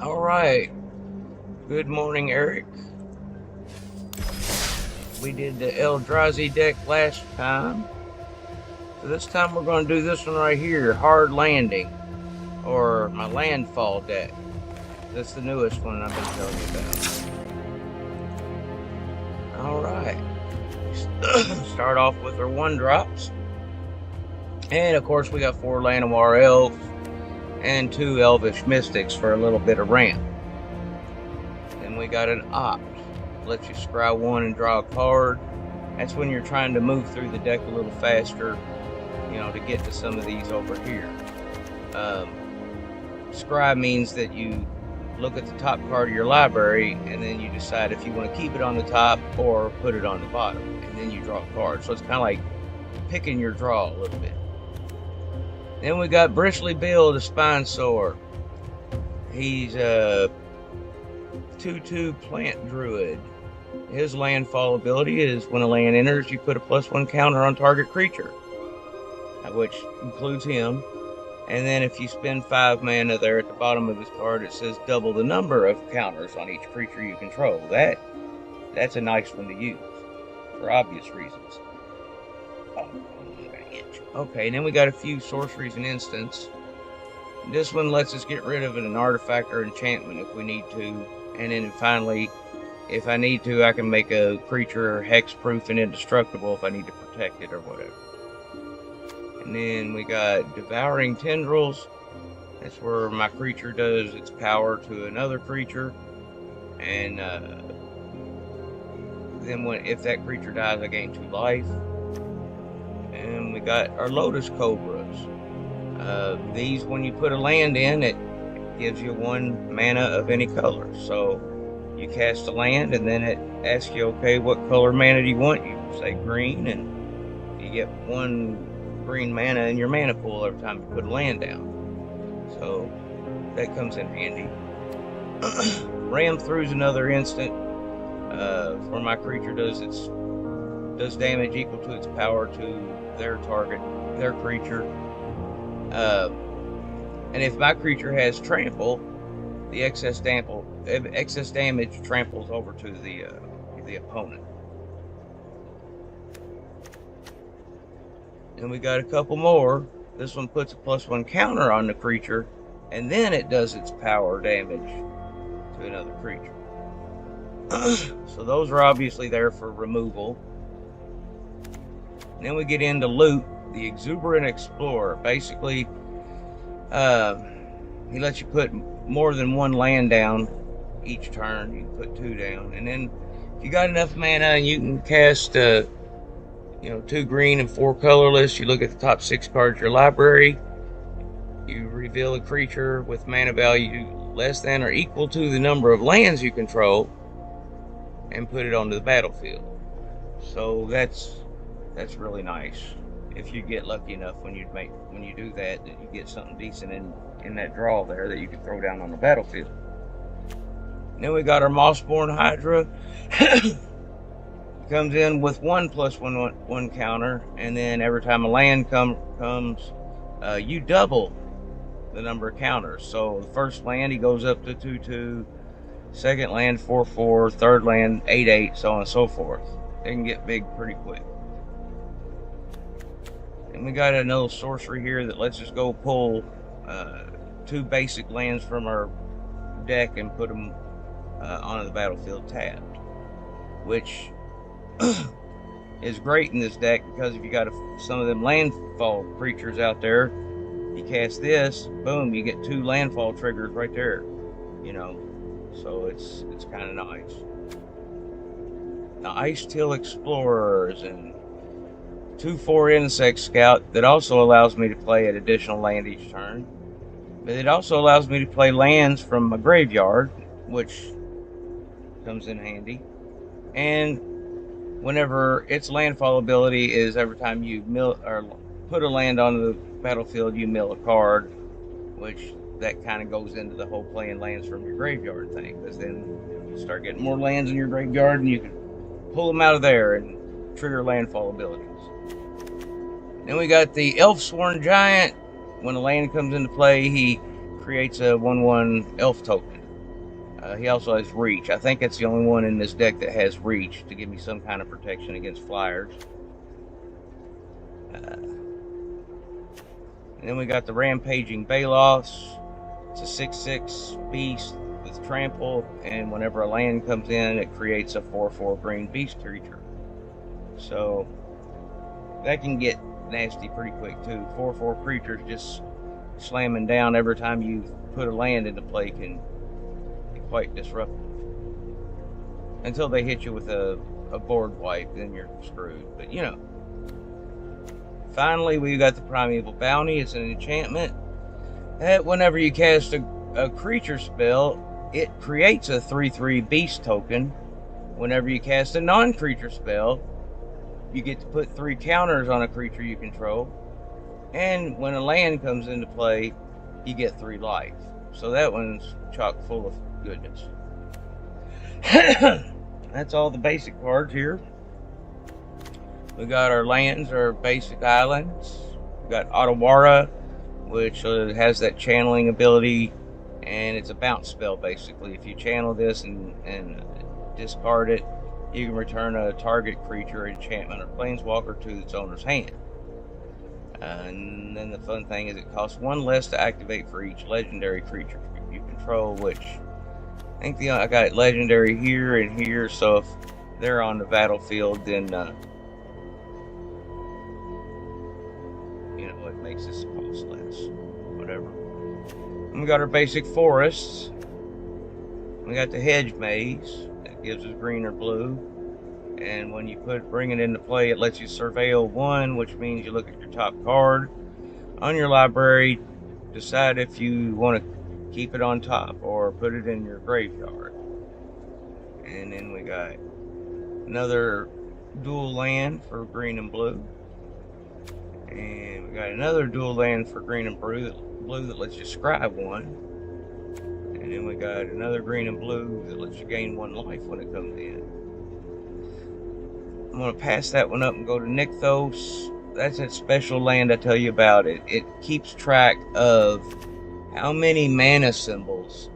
All right. Good morning, Eric. We did the Eldrazi deck last time. So this time we're going to do this one right here, Hard Landing, or my Landfall deck. That's the newest one I've been telling you about. All right. Start off with our 1-drops. And of course we got 4 Llanowar Elves and 2 Elvish Mystics for a little bit of ramp. Then we got an Opt. Lets you scry 1 and draw a card. That's when you're trying to move through the deck a little faster, to get to some of these over here. Scry means that you look at the top card of your library and then you decide if you want to keep it on the top or put it on the bottom, and then you draw a card. So it's kind of like picking your draw a little bit. Then we got Bristly Bill, the Spinesaur. He's a 2/2 plant druid. His landfall ability is when a land enters, you put a +1 counter on target creature, which includes him. And then if you spend 5 mana there at the bottom of his card, it says double the number of counters on each creature you control. That's a nice one to use for obvious reasons. Okay, and then we got a few sorceries and instants. This one lets us get rid of an artifact or enchantment if we need to. And then finally, if I need to, I can make a creature hex-proof and indestructible if I need to protect it or whatever. And then we got Devouring Tendrils. That's where my creature does its power to another creature. And then if that creature dies, I gain 2 life. And we got our Lotus Cobras. These, when you put a land in, it gives you 1 mana of any color. So you cast a land and then it asks you, okay, what color mana do you want? You say green, and you get 1 green mana in your mana pool every time you put a land down. So that comes in handy. Ram Through's another instant where my creature does damage equal to its power to their target, their creature. And if my creature has trample, the excess damage tramples over to the opponent. And we got a couple more. This one puts a +1 counter on the creature, and then it does its power damage to another creature. So those are obviously there for removal. And then we get into loot. The Exuberant Explorer. Basically, he lets you put more than 1 land down each turn. You can put 2 down, and then if you got enough mana, you can cast 2 green and 4 colorless. You look at the top 6 cards of your library. You reveal a creature with mana value less than or equal to the number of lands you control, and put it onto the battlefield. So that's really nice. If you get lucky enough when you do that you get something decent in that draw there that you can throw down on the battlefield. And then we got our Mossborn Hydra. Comes in with 1 +1 counter, and then every time a land comes, you double the number of counters. So the first land, he goes up to 2/2, second land 4/4, third land 8/8, so on and so forth. They can get big pretty quick. And we got another sorcery here that lets us go pull 2 basic lands from our deck and put them onto the battlefield tapped, which is great in this deck because if you got some of them landfall creatures out there, you cast this, boom, you get 2 landfall triggers right there. So it's kind of nice. The Ice-Till Explorers and 2/4 Insect Scout that also allows me to play an additional land each turn. But it also allows me to play lands from my graveyard, which comes in handy. And whenever its landfall ability is every time you mill or put a land onto the battlefield, you mill a card, which that kind of goes into the whole playing lands from your graveyard thing, because then you start getting more lands in your graveyard and you can pull them out of there and trigger landfall abilities. Then we got the Elfsworn Giant. When a land comes into play, he creates a 1/1 elf token. He also has reach. I think it's the only one in this deck that has reach to give me some kind of protection against flyers. And then we got the Rampaging Balos. It's a 6/6 beast with trample, and whenever a land comes in, it creates a 4/4 green beast creature. So that can get nasty pretty quick too. 4/4 creatures just slamming down every time you put a land into play can be quite disruptive. Until they hit you with a board wipe, then you're screwed. But you know. Finally, we got the Primeval Bounty. It's an enchantment. Whenever you cast a creature spell, it creates a 3/3 beast token. Whenever you cast a non-creature spell, you get to put 3 counters on a creature you control. And when a land comes into play, you get 3 life. So that one's chock full of goodness. That's all the basic cards here. We got our lands, our basic islands. We got Otawara, which has that channeling ability, and it's a bounce spell basically. If you channel this and discard it, you can return a target creature, enchantment, or planeswalker to its owner's hand. And then the fun thing is it costs 1 less to activate for each legendary creature you control, which I think I got legendary here and here, so if they're on the battlefield, then it makes this cost less. Whatever. And we got our basic forests. We got the hedge maze that gives us green or blue. And when you bring it into play, it lets you surveil 1, which means you look at your top card on your library, decide if you want to keep it on top or put it in your graveyard. And then we got another dual land for green and blue. And we got another dual land for green and blue that lets you scry 1. And then we got another green and blue that lets you gain 1 life when it comes in. I'm going to pass that one up and go to Nykthos. That's that special land I tell you about. It keeps track of how many mana symbols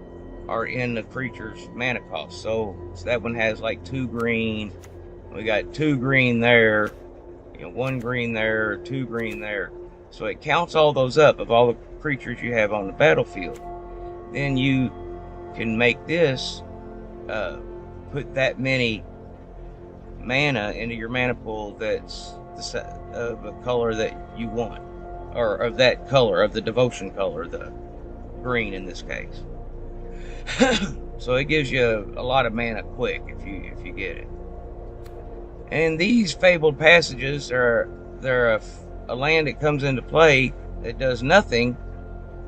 are in the creature's mana cost. So that one has like 2 green. We got 2 green there. 1 green there, 2 green there. So it counts all those up of all the creatures you have on the battlefield. Then you can make this put that many mana into your mana pool that's of a color that you want, or of that color, of the devotion color, the green in this case. So it gives you a lot of mana quick if you get it. And these fabled passages they're a land that comes into play that does nothing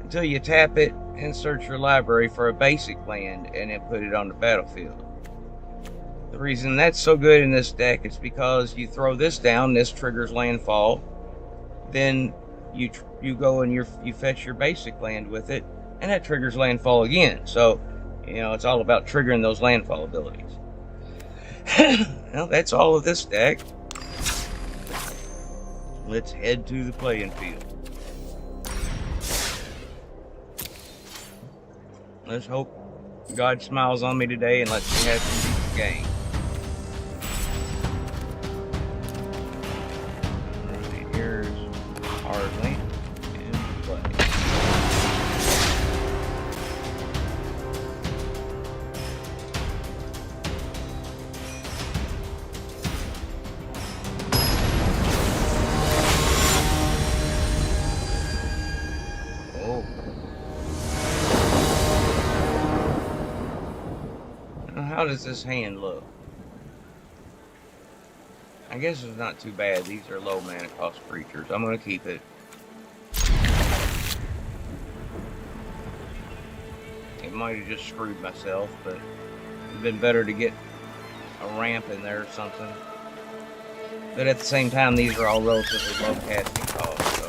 until you tap it and search your library for a basic land and then put it on the battlefield. The reason that's so good in this deck is because you throw this down, this triggers landfall, then you go and you fetch your basic land with it, and that triggers landfall again. So it's all about triggering those landfall abilities. Well, that's all of this deck. Let's head to the playing field. Let's hope God smiles on me today and lets me have some decent game. Alright, here's our land and play. How does this hand look? I guess it's not too bad. These are low mana cost creatures. I'm going to keep it. It might have just screwed myself, but it'd been better to get a ramp in there or something. But at the same time, these are all relatively low casting costs, so,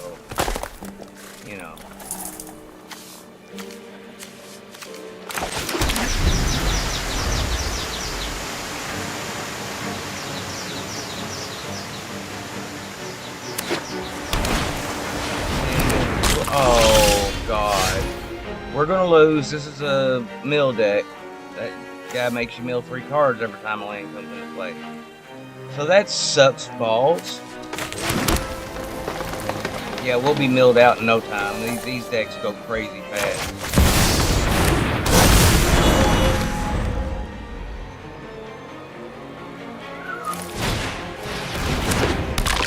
Oh, God. we're gonna lose. This is a mill deck. That guy makes you mill 3 cards every time a land comes into play. So that sucks balls. Yeah, we'll be milled out in no time. These decks go crazy fast.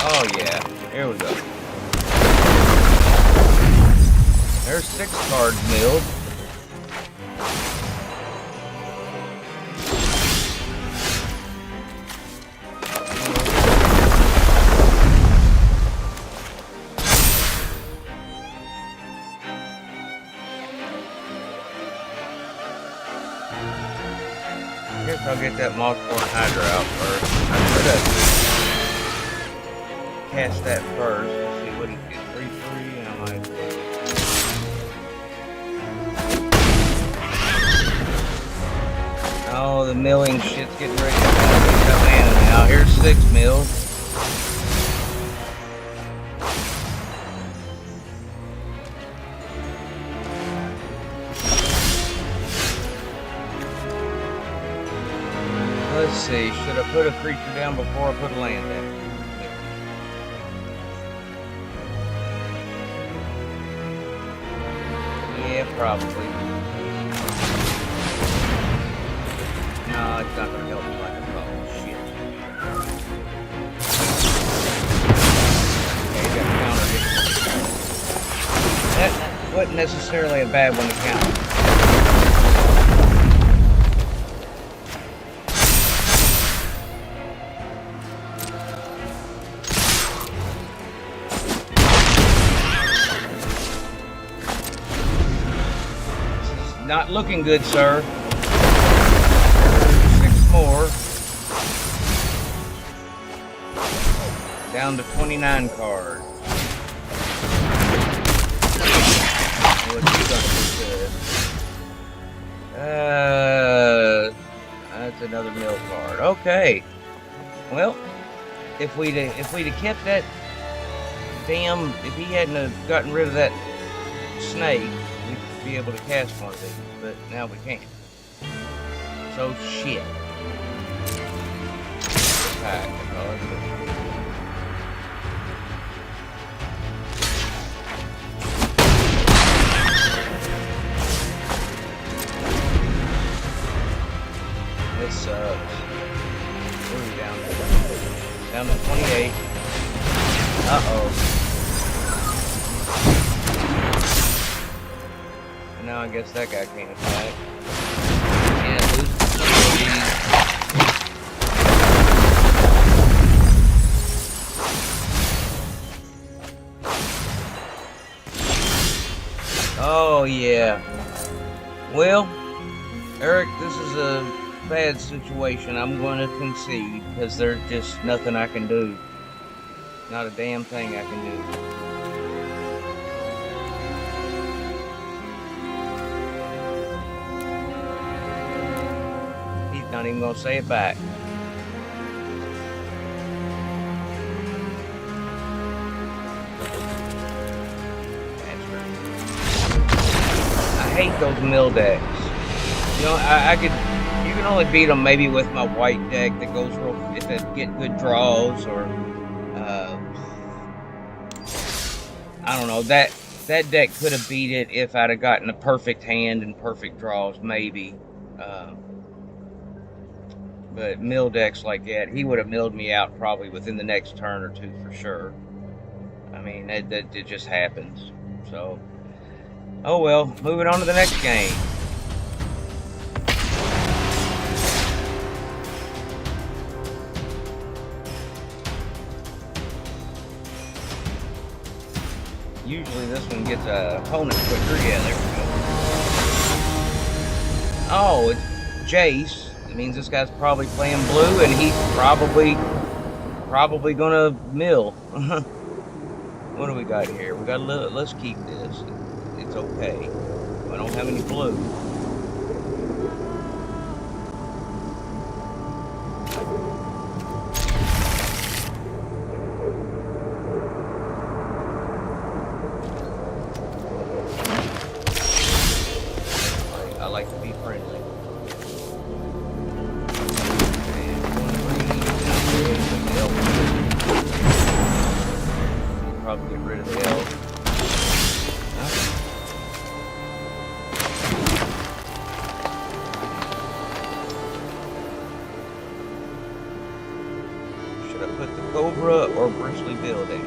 Oh yeah, here we go. There's 6 cards milled. I guess I'll get that Mossborn Hydra out first. I could have cast that first. Let's see what he gets. 3/3, and I might. Oh, the milling shit's getting ready to get mana now. Here's 6 mills. Let's see, should I put a creature down before I put a land down? Yeah, probably. No, it's not gonna help me like I thought. Shit. Okay, got countered it. That wasn't necessarily a bad one to counter. Not looking good, sir. 6 more. Down to 29 cards. What's he gonna do? That's another mill card. Okay. Well, if we'd have kept that damn, if he hadn't have gotten rid of that snake, we'd be able to cast one of these, but now we can't. So shit. Alright, this sucks. What are we down to? Down to 28. Uh-oh. Now I guess that guy can't attack. Yeah, lose Oh yeah. Well, Eric, this is a bad situation. I'm going to concede because there's just nothing I can do. Not a damn thing I can do. Not even gonna say it back. I hate those mill decks. You know, you can only beat them maybe with my white deck that goes real, if it get good draws, or I don't know, that deck could have beat it if I'd have gotten a perfect hand and perfect draws, maybe. But mill decks like that, he would have milled me out probably within the next turn or two for sure. I mean, it just happens. So, oh well, moving on to the next game. Usually this one gets a opponent quicker. Yeah, there we go. Oh, it's Jace. It means this guy's probably playing blue, and he's probably gonna mill. What do we got here? We got a little. Let's keep this. It's okay. I don't have any blue. Bristly building.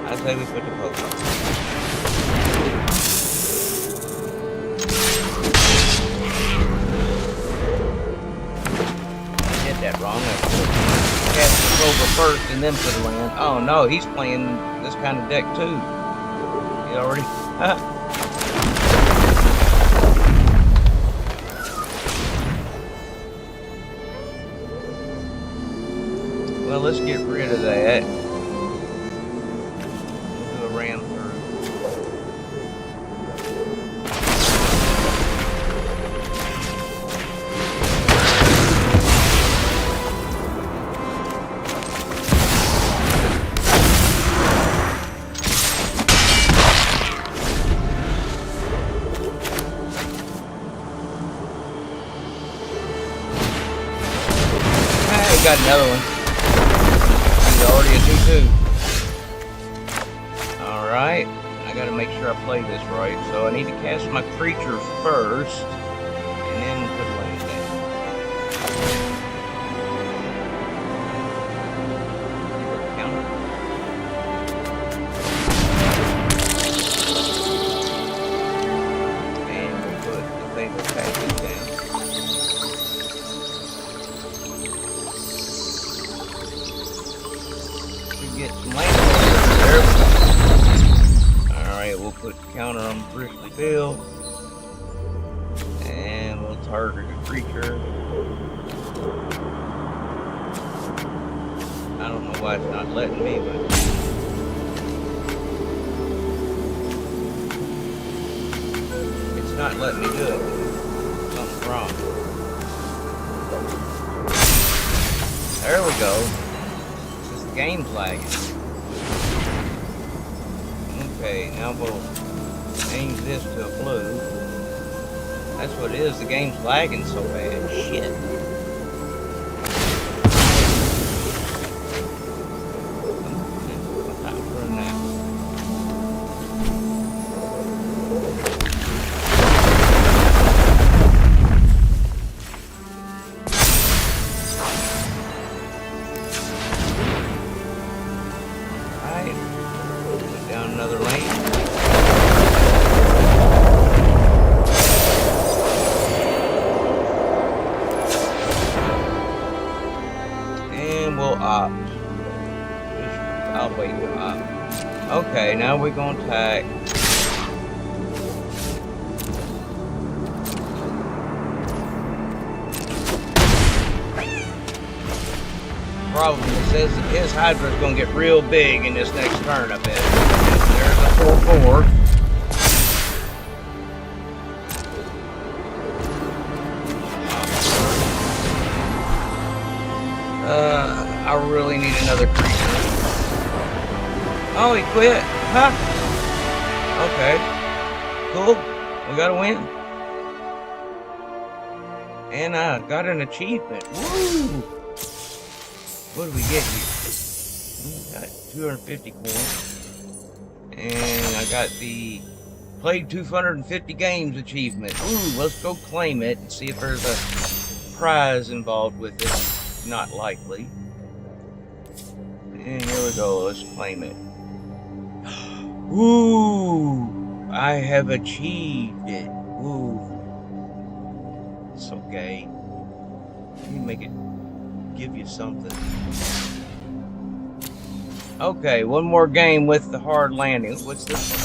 I say we put the post office. I did that wrong. I cast this over first and then put a land. Oh no, he's playing this kind of deck too. He already. Well, let's get rid of that. We'll do a ram through. Hey, got another one. Already a 2-2. Alright, I gotta make sure I play this right. So I need to cast my creatures first, and then put land down. Counter. And we'll put the fatal package down. Get some land there. Alright, we'll put counter on Bristly Field. And we'll target a creature. I don't know why it's not letting me, but it's not letting me do it. Something's wrong. There we go. Game's lagging. Okay, now we'll change this to a blue. That's what it is, the game's lagging so bad. Shit. Another lane. And we'll opt. I'll wait to opt. Okay, now we're going to attack. Problem is his Hydra's going to get real big in this next turn, I bet. There's a 4/4. I really need another creature. Oh, he quit. Huh? Okay. Cool. We got a win. And I got an achievement. Woo! What do we get here? Got 250 coins. And I got the played 250 games achievement. Ooh, let's go claim it and see if there's a prize involved with it. Not likely. And here we go, let's claim it. Ooh, I have achieved it. Ooh. It's so gay. Let me make it give you something. Okay, one more game with the hard landing. What's this one?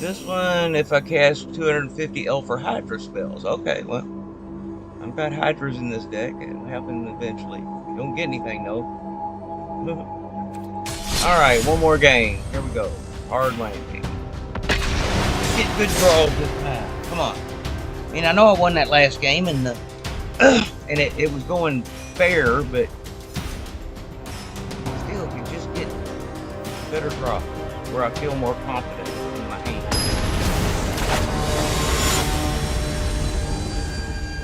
This one, if I cast 250 Elf or Hydra spells. Okay, well, I've got Hydras in this deck. It'll happen eventually. You don't get anything, though. Alright, one more game. Here we go. Hard landing. Get good draws this time. Come on. I mean, I know I won that last game, and and it was going fair, but still, if you just get better draws, where I feel more confident in my hand.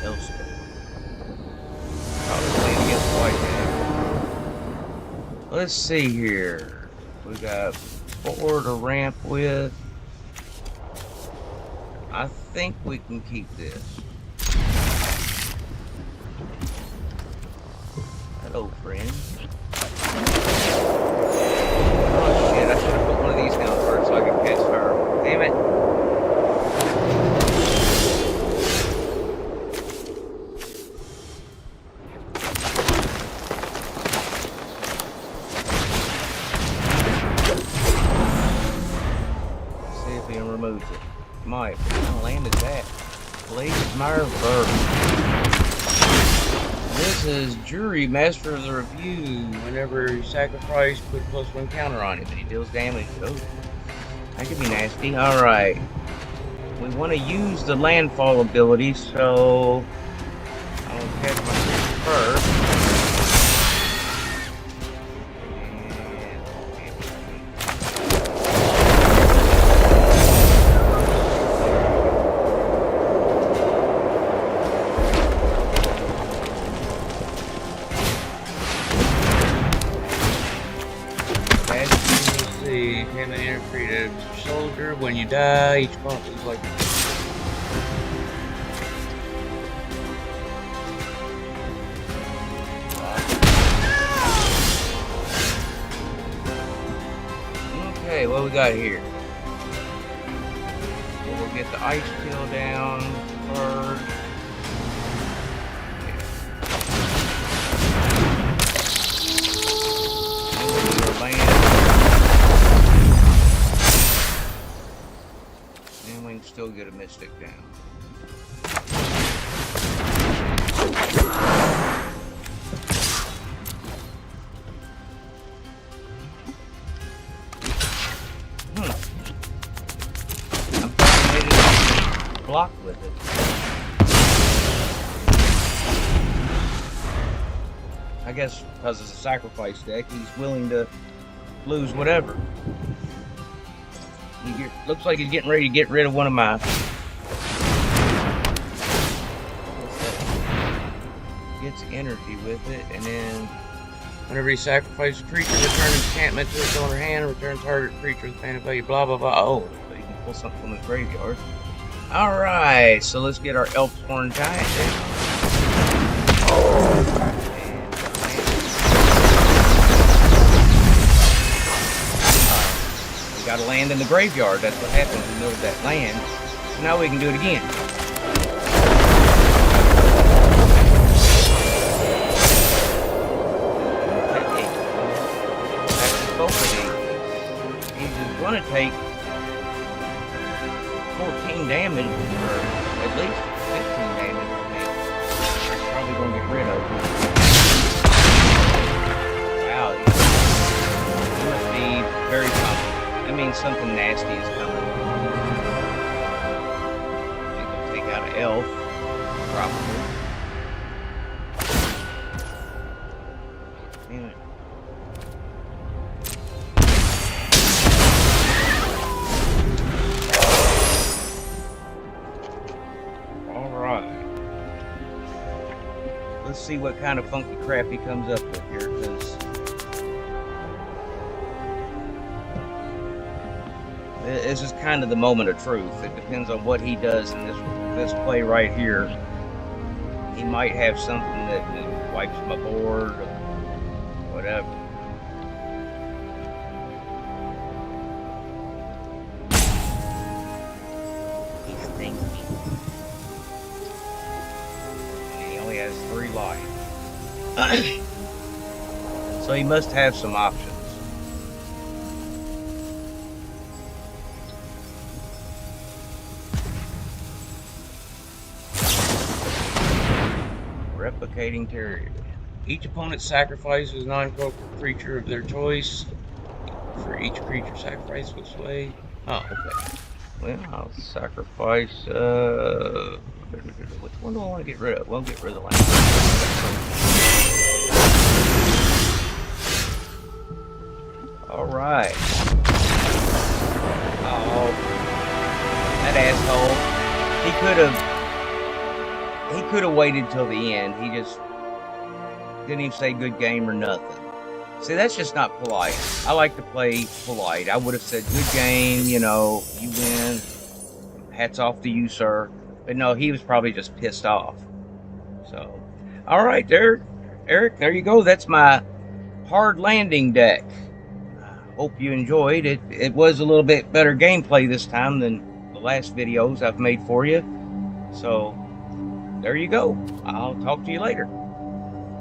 Elspeth. Probably playing against White Hand. Let's see here. We got 4 to ramp with. I think we can keep this. Hello, friend. See him removes it. Mike, what kind of land is that? Blazemeyer. This is Jury, Master of the Review. Whenever you sacrifice, put +1 counter on it, and he deals damage. Oh, that could be nasty. Alright. We want to use the landfall ability, so I'll catch my fish first. Soldier, when you die, each opponent is like. Okay, what we got here? We'll get the ice kill down first. Still get a Mystic down. I'm fascinated to block with it. I guess because it's a sacrifice deck, he's willing to lose whatever. Looks like he's getting ready to get rid of one of my. Gets energy with it, and then whenever he sacrifices a creature, return enchantment to its owner hand, return target creature with mana value, blah blah blah. Oh, so you can pull something from the graveyard. Alright, so let's get our Elfsborn Giant Got to land in the graveyard. That's what happens in the middle of that land. So now we can do it again. That's both of these. He's going to take 14 damage, or at least 15 damage from me. He's probably going to get rid of it. Wow, he must be very confident. That means something nasty is coming. I think I'll take out an elf, probably. Damn it. Alright. Let's see what kind of funky crap he comes up with here, because this is kind of the moment of truth. It depends on what he does in this play right here. He might have something that wipes my board or whatever. He's thinking. And he only has 3 life. So he must have some options. Replicating Terrier. Each opponent sacrifices a non-croak creature of their choice. For each creature sacrificed will sway. Oh, okay. Well, I'll sacrifice. Which one do I want to get rid of? We'll get rid of the land. Alright. Oh, that asshole. He could have waited till the end. He just didn't even say good game or nothing. See, that's just not polite. I like to play polite. I would have said good game, you know, you win. Hats off to you, sir. But no, he was probably just pissed off. So, alright there, Eric, there you go. That's my hard landing deck. Hope you enjoyed it. It was a little bit better gameplay this time than the last videos I've made for you. So, there you go. I'll talk to you later.